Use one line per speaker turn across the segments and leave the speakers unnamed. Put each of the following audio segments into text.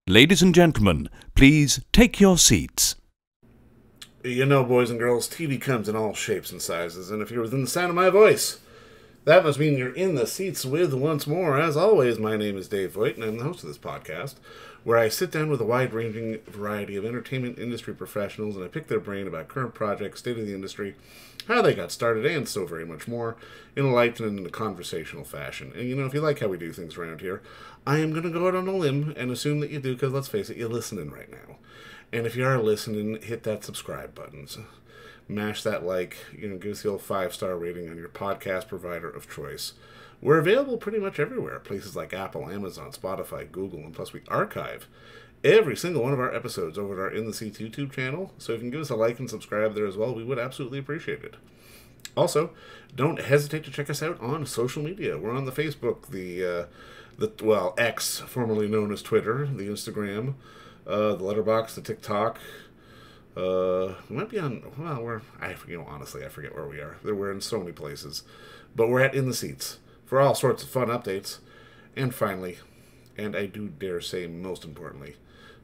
Ladies and gentlemen, please take your seats.
You know, boys and girls, TV comes in all shapes and sizes, and if you're within the sound of my voice, that must mean you're in the seats with once more. As always, my name is Dave Voigt, and I'm the host of this podcast, where I sit down with a wide-ranging variety of entertainment industry professionals, and I pick their brain about current projects, state of the industry, how they got started, and so very much more, in a light and in a conversational fashion. And you know, if you like how we do things around here, I am going to go out on a limb and assume that you do, because let's face it, you're listening right now. And if you are listening, hit that subscribe button. Mash that like, give us the old 5-star rating on your podcast provider of choice. We're available pretty much everywhere. Places like Apple, Amazon, Spotify, Google, and plus we archive every single one of our episodes over at our In the Seats YouTube channel. So if you can give us a like and subscribe there as well, we would absolutely appreciate it. Also, don't hesitate to check us out on social media. We're on the Facebook, the X, formerly known as Twitter, the Instagram, the Letterboxd, the TikTok. We might be on, honestly, I forget where we are. We're in so many places. But we're at In the Seats for all sorts of fun updates. And finally, and I do dare say most importantly,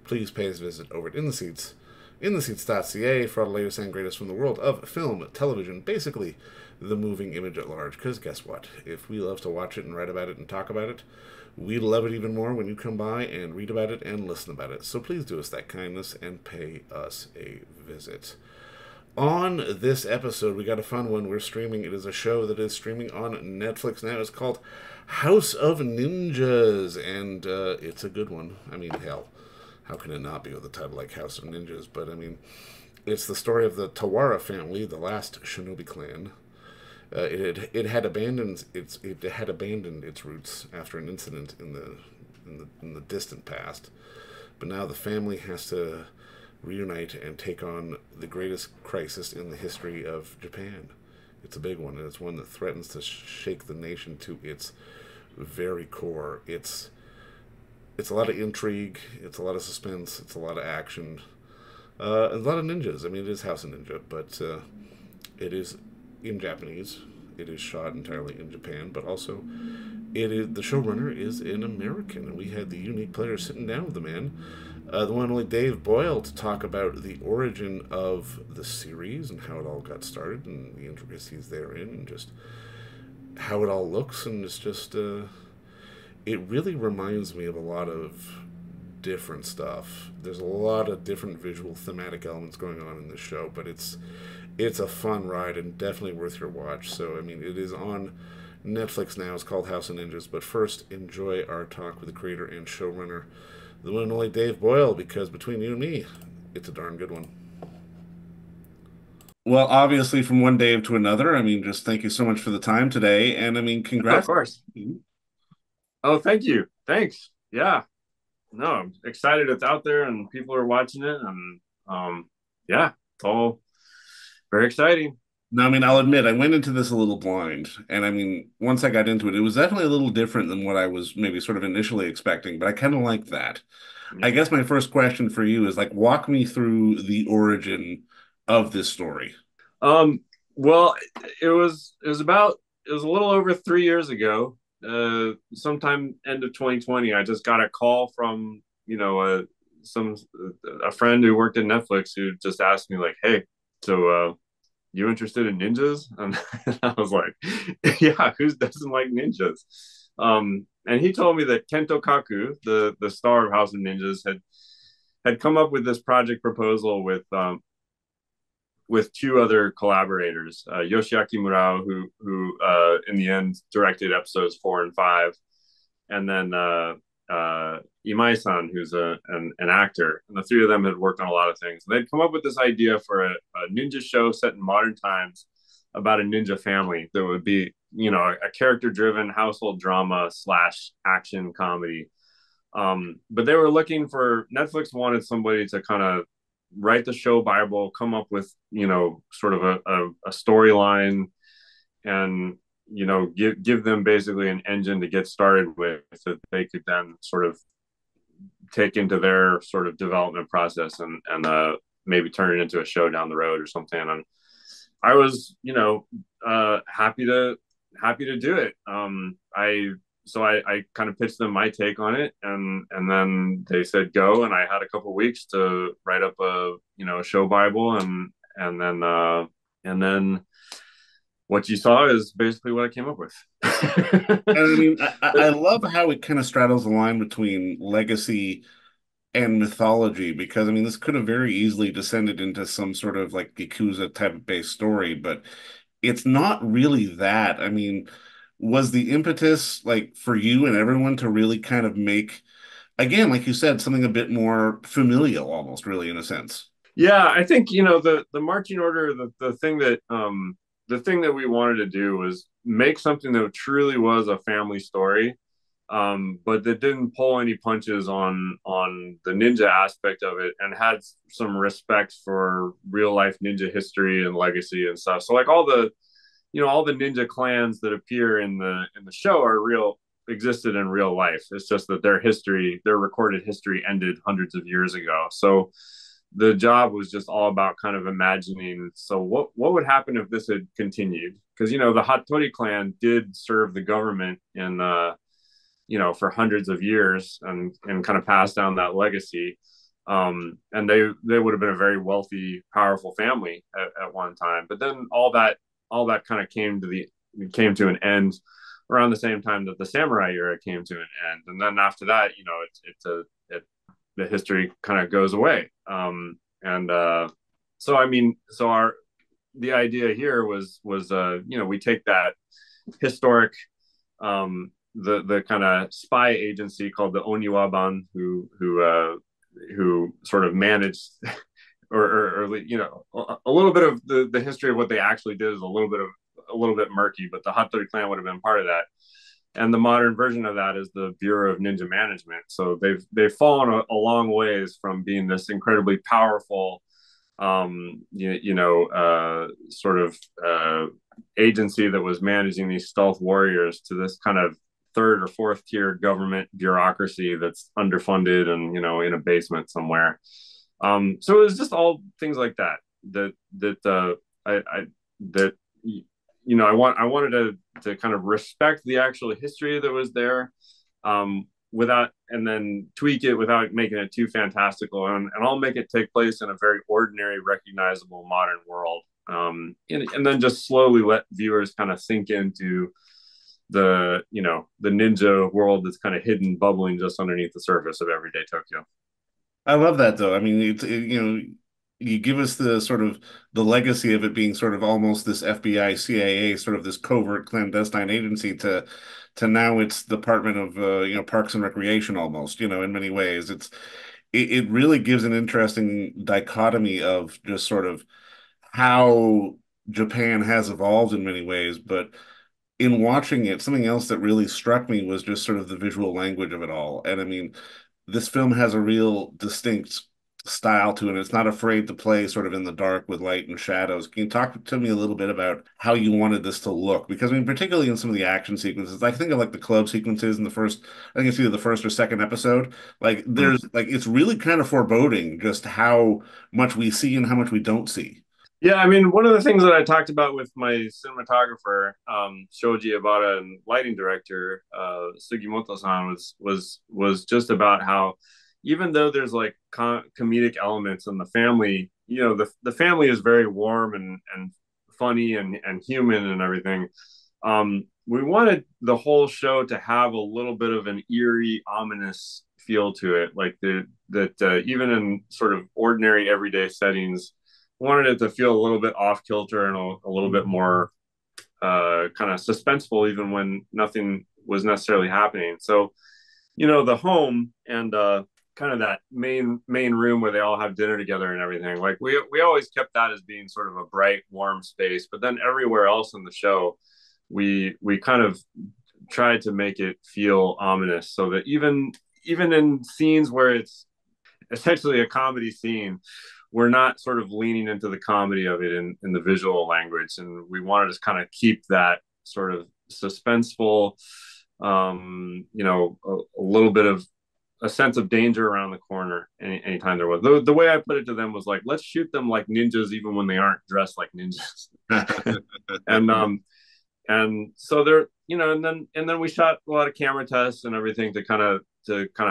please pay us a visit over at In the Seats, intheseats.ca, for all the latest and greatest from the world of film, television, basically the moving image at large. Because guess what? If we love to watch it and write about it and talk about it, we love it even more when you come by and read about it and listen about it. So please do us that kindness and pay us a visit. On this episode, we got a fun one. We're streaming. It is a show that is streaming on Netflix now. It's called House of Ninjas, and it's a good one. I mean, hell, how can it not be with a title like House of Ninjas? But, I mean, it's the story of the Tawara family, the last Shinobi clan. It had abandoned its roots after an incident in the distant past, but now the family has to reunite and take on the greatest crisis in the history of Japan. It's a big one, and it's one that threatens to shake the nation to its very core. It's a lot of intrigue, it's a lot of suspense, it's a lot of action, and a lot of ninjas. I mean, it is House of Ninja, but it is in Japanese. It is shot entirely in Japan, but also the showrunner is an American, and we had the unique pleasure sitting down with the man, the one and only Dave Boyle, to talk about the origin of the series and how it all got started and the intricacies therein and just how it all looks. And it's just it really reminds me of a lot of different stuff. There's a lot of different visual thematic elements going on in this show, but it's a fun ride and definitely worth your watch. So, I mean, it is on Netflix now. It's called House of Ninjas. But first, enjoy our talk with the creator and showrunner, the one and only Dave Boyle, because between you and me, it's a darn good one. Well, obviously, from one Dave to another, I mean, just thank you so much for the time today. And, I mean, congrats.
Of course. Oh, thank you. Thanks. Yeah. No, I'm excited it's out there and people are watching it. And, yeah, it's all very exciting.
No, I mean, I'll admit, I went into this a little blind. And I mean, once I got into it, it was definitely a little different than what I was maybe sort of initially expecting, but I kind of like that. Yeah. I guess my first question for you is, like, walk me through the origin of this story.
Well, it was a little over 3 years ago, sometime end of 2020. I just got a call from, a friend who worked at Netflix who just asked me, like, hey, so, you interested in ninjas? And I was like, yeah, who doesn't like ninjas? And he told me that Kento Kaku, the star of House of Ninjas, had come up with this project proposal with two other collaborators, Yoshiaki Murao, who in the end directed episodes 4 and 5, and then Imai-san, who's an actor. And the three of them had worked on a lot of things. They'd come up with this idea for a ninja show set in modern times about a ninja family that would be, a character-driven household drama / action comedy. But they were looking for, Netflix wanted somebody to kind of write the show Bible, come up with, sort of a storyline, and give them basically an engine to get started with that they could then sort of take into their sort of development process and maybe turn it into a show down the road or something. And I was, happy to do it. I kind of pitched them my take on it, and then they said go, and I had a couple of weeks to write up a a show bible, and then and then what you saw is basically what I came up with.
And I mean, I love how it kind of straddles the line between legacy and mythology because I mean, this could have very easily descended into some sort of like Yakuza type of based story, but it's not really that. I mean, was the impetus like for you and everyone to really kind of make, again, like you said, something a bit more familial almost, really, in a sense?
Yeah, I think the marching order, the thing that we wanted to do was make something that truly was a family story, but that didn't pull any punches on the ninja aspect of it, and had some respect for real life ninja history and legacy and stuff. So like all the ninja clans that appear in the show are real, existed in real life. It's just that their recorded history ended hundreds of years ago. So the job was just all about kind of imagining, so what would happen if this had continued, because the Hattori clan did serve the government in for hundreds of years, and kind of passed down that legacy. And they would have been a very wealthy, powerful family at one time, but then all that kind of came to an end around the same time that the samurai era came to an end, and then after that, the history kind of goes away. And so I mean, so our the idea here was we take that historic, the kind of spy agency called the Oniwaban, who sort of managed or a little bit of the history of what they actually did is a little bit murky, but the Hattori clan would have been part of that. And the modern version of that is the Bureau of Ninja Management. So they've fallen a long ways from being this incredibly powerful, sort of agency that was managing these stealth warriors, to this kind of third or fourth tier government bureaucracy that's underfunded and in a basement somewhere. So it was just all things like that that I wanted to kind of respect the actual history that was there, without, and then tweak it without making it too fantastical, and I'll make it take place in a very ordinary, recognizable modern world, and then just slowly let viewers kind of sink into the ninja world that's kind of hidden, bubbling just underneath the surface of everyday Tokyo.
I love that though. I mean, you give us the sort of the legacy of it being sort of almost this FBI, CIA, sort of this covert clandestine agency to now it's Department of Parks and Recreation almost, in many ways. It really gives an interesting dichotomy of just sort of how Japan has evolved in many ways, but in watching it, something else that really struck me was just sort of the visual language of it all. And I mean, this film has a real distinct style to it. It's not afraid to play sort of in the dark with light and shadows. Can you talk to me a little bit about how you wanted this to look? Because I mean, particularly in some of the action sequences, I think of like the club sequences in the first, I think it's either the first or second episode. Like there's like it's really kind of foreboding just how much we see and how much we don't see.
Yeah, I mean, one of the things that I talked about with my cinematographer, Shoji Ibara, and lighting director, Sugimoto-san, was just about how, even though there's like comedic elements in the family, the family is very warm and funny and human and everything. We wanted the whole show to have a little bit of an eerie, ominous feel to it, like that even in sort of ordinary everyday settings, wanted it to feel a little bit off kilter and a little bit more kind of suspenseful, even when nothing was necessarily happening. So, the home and kind of that main room where they all have dinner together and everything. Like we always kept that as being sort of a bright, warm space. But then everywhere else in the show, we kind of tried to make it feel ominous, so that even in scenes where it's essentially a comedy scene, we're not sort of leaning into the comedy of it in the visual language, and we wanted to kind of keep that sort of suspenseful, a little bit of a sense of danger around the corner anytime there was. The way I put it to them was like, let's shoot them like ninjas even when they aren't dressed like ninjas. And And so there, and then we shot a lot of camera tests and everything to kind of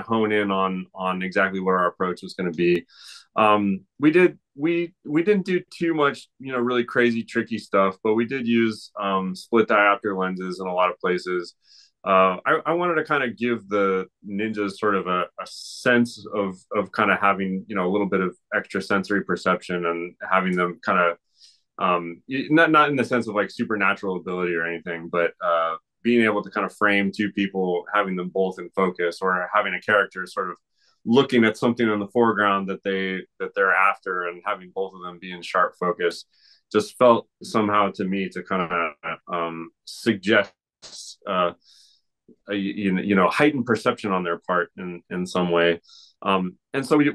hone in on exactly what our approach was going to be. We didn't do too much, really crazy tricky stuff, but we did use split diopter lenses in a lot of places. I wanted to kind of give the ninjas sort of a sense of kind of having, a little bit of extra sensory perception, and having them kind of, not in the sense of like supernatural ability or anything, but being able to kind of frame two people, having them both in focus, or having a character sort of looking at something in the foreground that they're after, and having both of them be in sharp focus, just felt somehow to me to kind of suggest heightened perception on their part in some way. And so we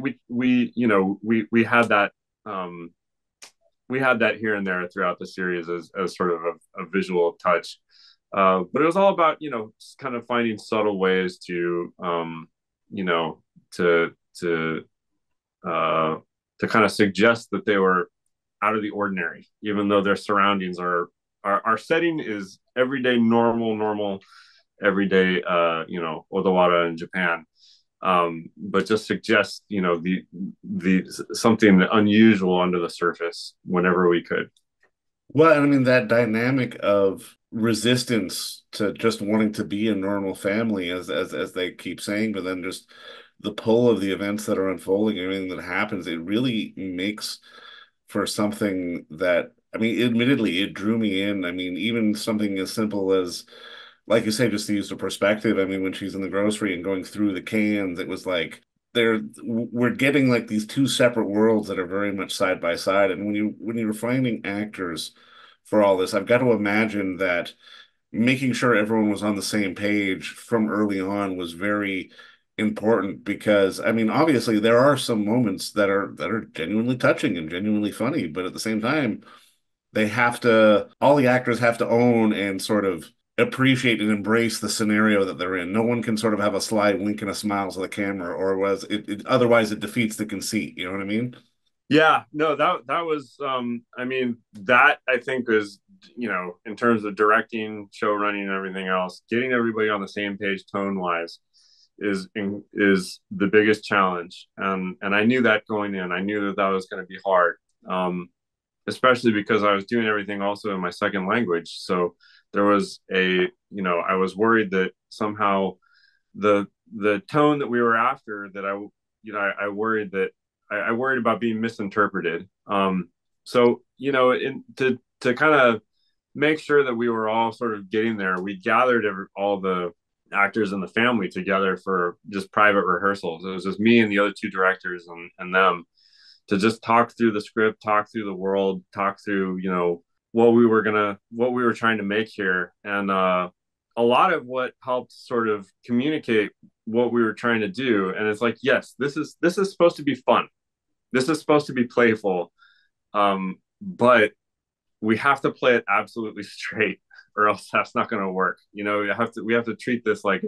had that here and there throughout the series as sort of a visual touch. But it was all about, kind of finding subtle ways to, you know, to to to kind of suggest that they were out of the ordinary, even though their surroundings are our setting is everyday normal everyday Odawara in Japan. But just suggest, the something unusual under the surface whenever we could.
Well, and I mean that dynamic of resistance to just wanting to be a normal family, as they keep saying, but then just the pull of the events that are unfolding, everything that happens, it really makes for something that, I mean, admittedly, it drew me in. I mean, even something as simple as, like you say, just to use the perspective. I mean, when she's in the grocery and going through the cans, it was like we're getting like these two separate worlds that are very much side by side. And when you're finding actors for all this, I've got to imagine that making sure everyone was on the same page from early on was very important, because I mean, obviously there are some moments that are genuinely touching and genuinely funny, but at the same time, all the actors have to own and sort of appreciate and embrace the scenario that they're in. No one can sort of have a sly wink and a smile to the camera, or otherwise it defeats the conceit. You know what I mean?
Yeah, no, that was, I mean, that I think is, in terms of directing, show running, and everything else, getting everybody on the same page tone wise is the biggest challenge. And I knew that going in. I knew that was going to be hard. Especially because I was doing everything also in my second language. So there was I was worried that somehow the tone that we were after, that I worried that I worried about being misinterpreted. So, to kind of make sure that we were all sort of getting there, we gathered all the actors in the family together for just private rehearsals. It was just me and the other two directors and them, to just talk through the script, talk through the world, talk through, what we were trying to make here. And a lot of what helped sort of communicate what we were trying to do. And it's like, yes, this is supposed to be fun. This is supposed to be playful. But we have to play it absolutely straight, or else that's not going to work. We have to treat this like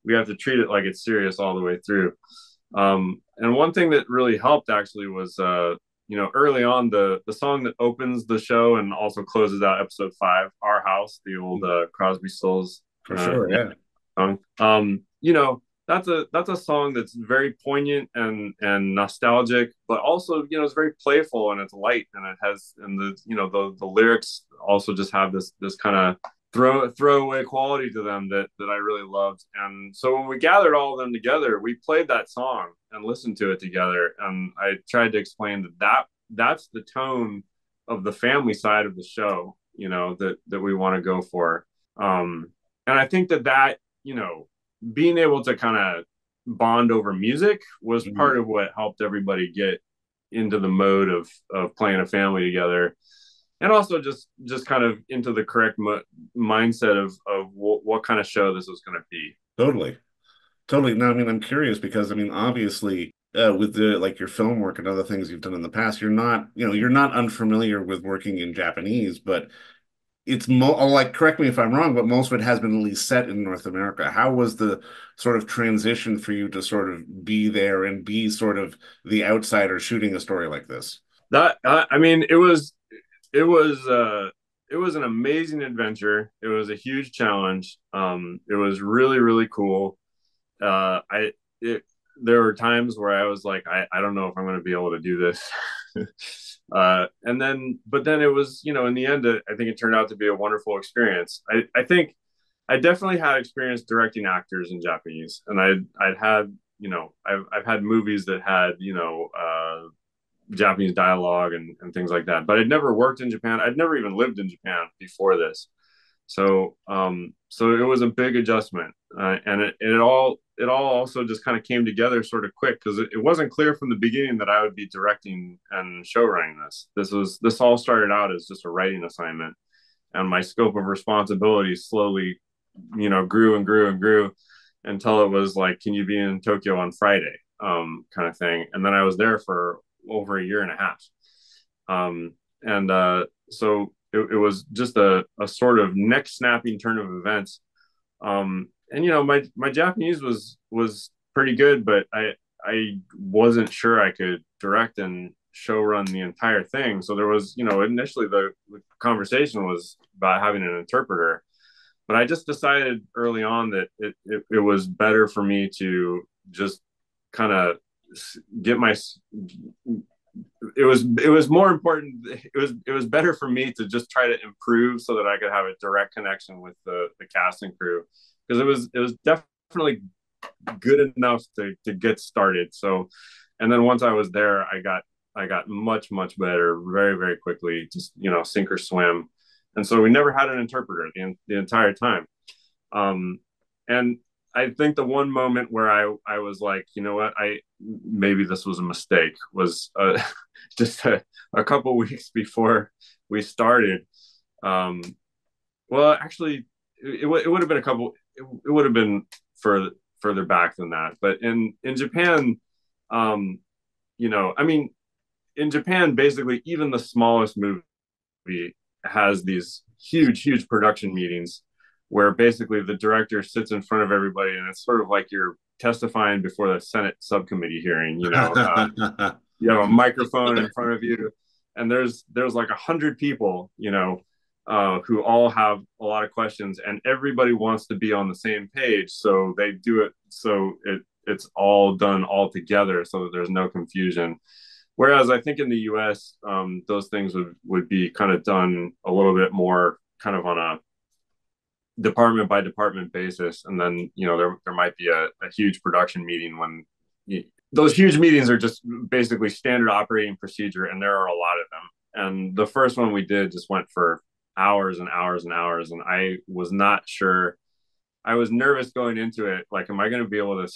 we have to treat it like it's serious all the way through. And one thing that really helped actually was, early on, the song that opens the show and also closes out episode 5, "Our House," the old Crosby, Stills
For sure, yeah.
song. That's a song that's very poignant and nostalgic, but also, it's very playful, and it's light, and it has, and the lyrics also just have this kind of throwaway quality to them that I really loved. And so when we gathered all of them together, we played that song and listened to it together. And I tried to explain that's the tone of the family side of the show, that we want to go for. And I think that, being able to kind of bond over music was
Mhm.
part of what helped everybody get into the mode of playing a family together, and also just kind of into the correct mindset of what kind of show this was going to be.
Totally. Totally. No, I mean, I'm curious because I mean, obviously, with the like your film work and other things you've done in the past, you're not unfamiliar with working in Japanese, but it's like, correct me if I'm wrong, but most of it has been at least set in North America. How was the sort of transition for you to sort of be there and be sort of the outsider shooting a story like this?
That I mean, it was it was an amazing adventure. It was a huge challenge. It was really, really cool. I it, there were times where I was like, I don't know if I'm going to be able to do this. And then, but then it was, in the end, I think it turned out to be a wonderful experience. I think I definitely had experience directing actors in Japanese, and I'd had, I've had movies that had, Japanese dialogue and things like that. But I'd never worked in Japan. I'd never even lived in Japan before this. So it was a big adjustment, and it all also just kind of came together sort of quick because it wasn't clear from the beginning that I would be directing and show running this. This all started out as just a writing assignment, and my scope of responsibility slowly, grew and grew and grew until it was like, can you be in Tokyo on Friday, kind of thing. And then I was there for over a year and a half, and so it was just a sort of neck snapping turn of events. And my Japanese was pretty good, but I wasn't sure I could direct and show run the entire thing. So there was, initially the conversation was about having an interpreter, but I just decided early on that it was better for me to just kind of get my it was more important. It was better for me to just try to improve so that I could have a direct connection with the cast and crew, because it was definitely good enough to get started. So, and then once I was there, I got much much better very very quickly, just sink or swim. And so we never had an interpreter the entire time. And I think the one moment where I was like, you know what, I maybe this was a mistake, was just a couple weeks before we started. Um, well, actually, it would have been a couple. It would have been further back than that. But in Japan, I mean, in Japan, basically, even the smallest movie has these huge production meetings where basically the director sits in front of everybody, and it's sort of like you're testifying before the Senate subcommittee hearing. You have a microphone in front of you, and there's like 100 people, who all have a lot of questions, and everybody wants to be on the same page. So they do it so it's all done all together, so that there's no confusion. Whereas I think in the U.S., those things would be kind of done a little bit more kind of on a department by department basis, and then there might be a huge production meeting when those huge meetings are just basically standard operating procedure, and there are a lot of them. And the first one we did just went for hours and hours and hours, and I was not sure. I was nervous going into it, like, am I going to be able to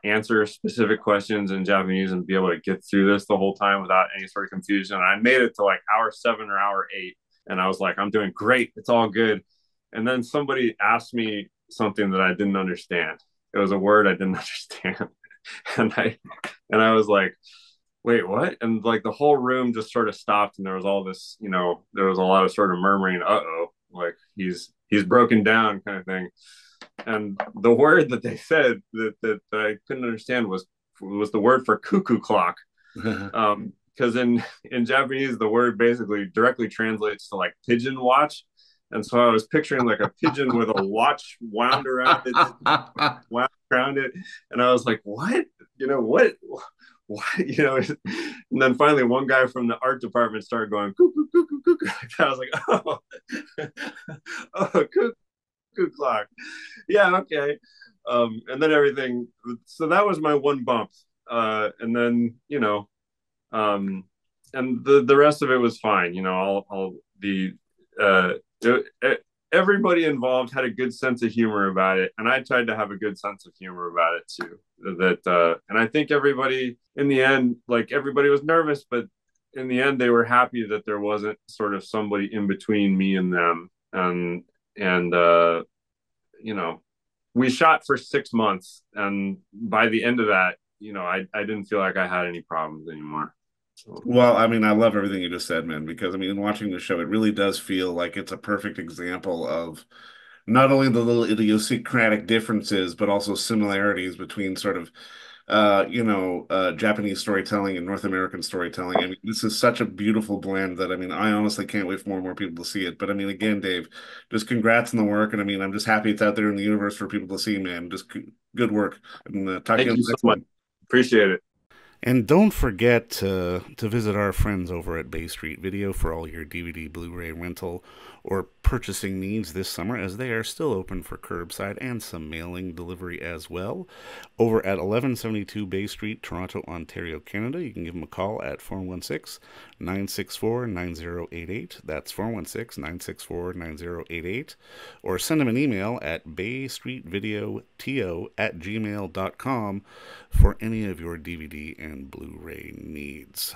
answer specific questions in Japanese and be able to get through this the whole time without any sort of confusion? And I made it to like hour 7 or hour 8, and I was like, I'm doing great, it's all good. And then somebody asked me something that I didn't understand. It was a word I didn't understand. And I was like, wait, what? And like the whole room just sort of stopped, and there was all this, there was a lot of sort of murmuring, uh-oh, like he's broken down, kind of thing. And the word that they said that I couldn't understand was the word for cuckoo clock. Because in Japanese, the word basically directly translates to like pigeon watch. And so I was picturing like a pigeon with a watch wound around it. And I was like, what? What? And then finally one guy from the art department started going, cuckoo, cuckoo, cuckoo. I was like, oh, oh, cuckoo clock. Yeah, okay. And then everything. So that was my one bump. And then, and the rest of it was fine. All the, everybody involved had a good sense of humor about it, and I tried to have a good sense of humor about it too. And I think everybody in the end, like, everybody was nervous, but in the end they were happy that there wasn't sort of somebody in between me and them. And we shot for 6 months, and by the end of that, I didn't feel like I had any problems anymore.
Well, I mean, I love everything you just said, man, because I mean, in watching the show, it really does feel like it's a perfect example of not only the little idiosyncratic differences, but also similarities between sort of Japanese storytelling and North American storytelling. I mean, this is such a beautiful blend that, I mean, I honestly can't wait for more and more people to see it. But I mean, again, Dave, just congrats on the work. And I mean, I'm just happy it's out there in the universe for people to see, man. Just good work. And talk to you
Thank
on
you
the
so
next
much.
one.
Appreciate it.
And don't forget to visit our friends over at Bay Street Video for all your DVD, Blu-ray rental, or purchasing needs this summer, as they are still open for curbside and some mailing delivery as well. Over at 1172 Bay Street, Toronto, Ontario, Canada, you can give them a call at 416-964-9088. That's 416-964-9088. Or send them an email at baystreetvideoto@gmail.com for any of your DVD and Blu-ray needs.